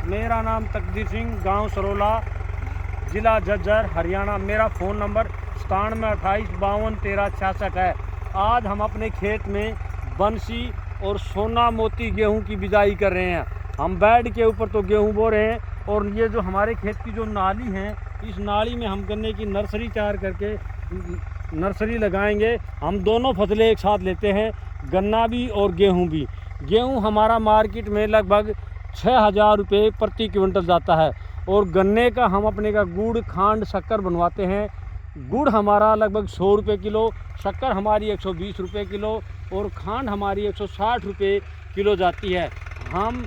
मेरा नाम तकदीर सिंह, गांव सरोला, ज़िला झज्जर, हरियाणा। मेरा फ़ोन नंबर 9728521366 है। आज हम अपने खेत में बंसी और सोना मोती गेहूं की बिजाई कर रहे हैं। हम बेड के ऊपर तो गेहूं बो रहे हैं, और ये जो हमारे खेत की जो नाली है, इस नाली में हम गन्ने की नर्सरी तैयार करके नर्सरी लगाएंगे। हम दोनों फसलें एक साथ लेते हैं, गन्ना भी और गेहूं भी। गेहूं हमारा मार्केट में लगभग 6000 रुपये प्रति क्विंटल जाता है, और गन्ने का हम अपने का गुड़, खांड, शक्कर बनवाते हैं। गुड़ हमारा लगभग 100 रुपये किलो, शक्कर हमारी 120 रुपये किलो, और खांड हमारी 160 रुपये किलो जाती है। हम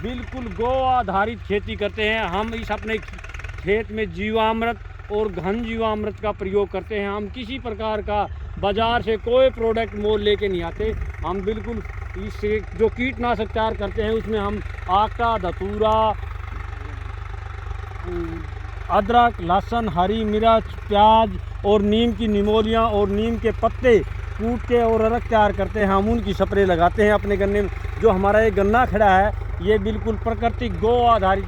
बिल्कुल गौ आधारित खेती करते हैं। हम इस अपने खेत में जीवामृत और घन जीवामृत का प्रयोग करते हैं। हम किसी प्रकार का बाज़ार से कोई प्रोडक्ट मोल लेके नहीं आते। हम बिल्कुल इससे जो कीटनाशक तैयार करते हैं, उसमें हम आटा, धतूरा, अदरक, लहसुन, हरी मिर्च, प्याज और नीम की निमोलियाँ और नीम के पत्ते कूट के और अरक तैयार करते हैं। हम उनकी स्प्रे लगाते हैं अपने गन्ने में। जो हमारा ये गन्ना खड़ा है, ये बिल्कुल प्राकृतिक गौ आधारित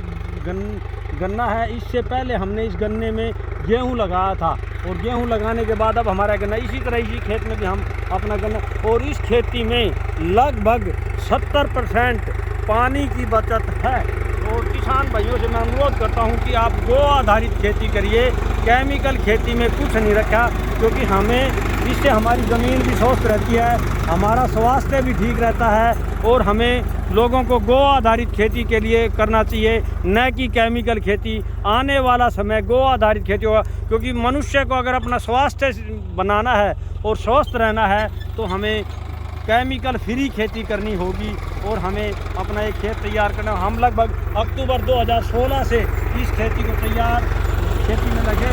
गन्ना है। इससे पहले हमने इस गन्ने में गेहूं लगाया था, और गेहूं लगाने के बाद अब हमारा गन्ना इसी तरह इसी खेत में भी हम अपना गन्ना, और इस खेती में लगभग 70% पानी की बचत है। और किसान भाइयों से मैं अनुरोध करता हूं कि आप गौ आधारित खेती करिए। केमिकल खेती में कुछ नहीं रखा, क्योंकि हमें इससे हमारी ज़मीन भी स्वस्थ रहती है, हमारा स्वास्थ्य भी ठीक रहता है, और हमें लोगों को गौ आधारित खेती के लिए करना चाहिए, न कि केमिकल खेती। आने वाला समय गौ आधारित खेती होगा, क्योंकि मनुष्य को अगर अपना स्वास्थ्य बनाना है और स्वस्थ रहना है, तो हमें केमिकल फ्री खेती करनी होगी, और हमें अपना एक खेत तैयार करना। हम लगभग अक्टूबर 2016 से इस खेती को खेती में लगे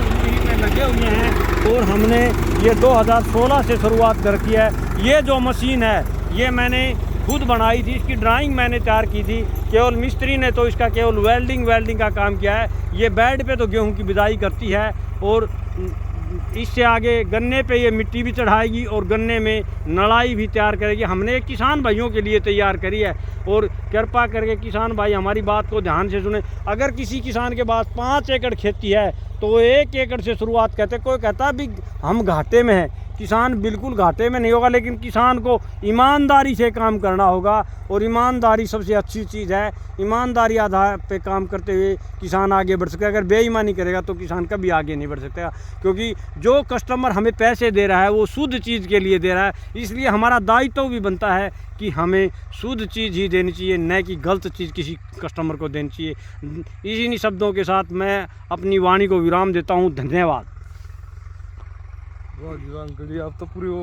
हुए हैं, और हमने ये 2016 से शुरुआत कर की है। ये जो मशीन है, ये मैंने खुद बनाई थी, इसकी ड्राइंग मैंने तैयार की थी। केवल मिस्त्री ने तो इसका केवल वेल्डिंग का काम किया है। ये बेड पे तो गेहूं की बिजाई करती है, और इससे आगे गन्ने पे ये मिट्टी भी चढ़ाएगी, और गन्ने में नड़ाई भी तैयार करेगी। हमने किसान भाइयों के लिए तैयार करी है, और कृपा करके किसान भाई हमारी बात को ध्यान से सुने। अगर किसी किसान के पास 5 एकड़ खेती है, तो वो 1 एकड़ से शुरुआत करते। कोई कहता भी हम घाटे में हैं, किसान बिल्कुल घाटे में नहीं होगा, लेकिन किसान को ईमानदारी से काम करना होगा, और ईमानदारी सबसे अच्छी चीज़ है। ईमानदारी आधार पे काम करते हुए किसान आगे बढ़ सकता है। अगर बेईमानी करेगा तो किसान कभी आगे नहीं बढ़ सकता, क्योंकि जो कस्टमर हमें पैसे दे रहा है वो शुद्ध चीज़ के लिए दे रहा है। इसलिए हमारा दायित्व भी बनता है कि हमें शुद्ध चीज़ ही देनी चाहिए, न कि गलत चीज़ किसी कस्टमर को देनी चाहिए। इन्हीं शब्दों के साथ मैं अपनी वाणी को विराम देता हूँ। धन्यवाद। वाह जी वाह अंकल जी, आप तो पूरी हो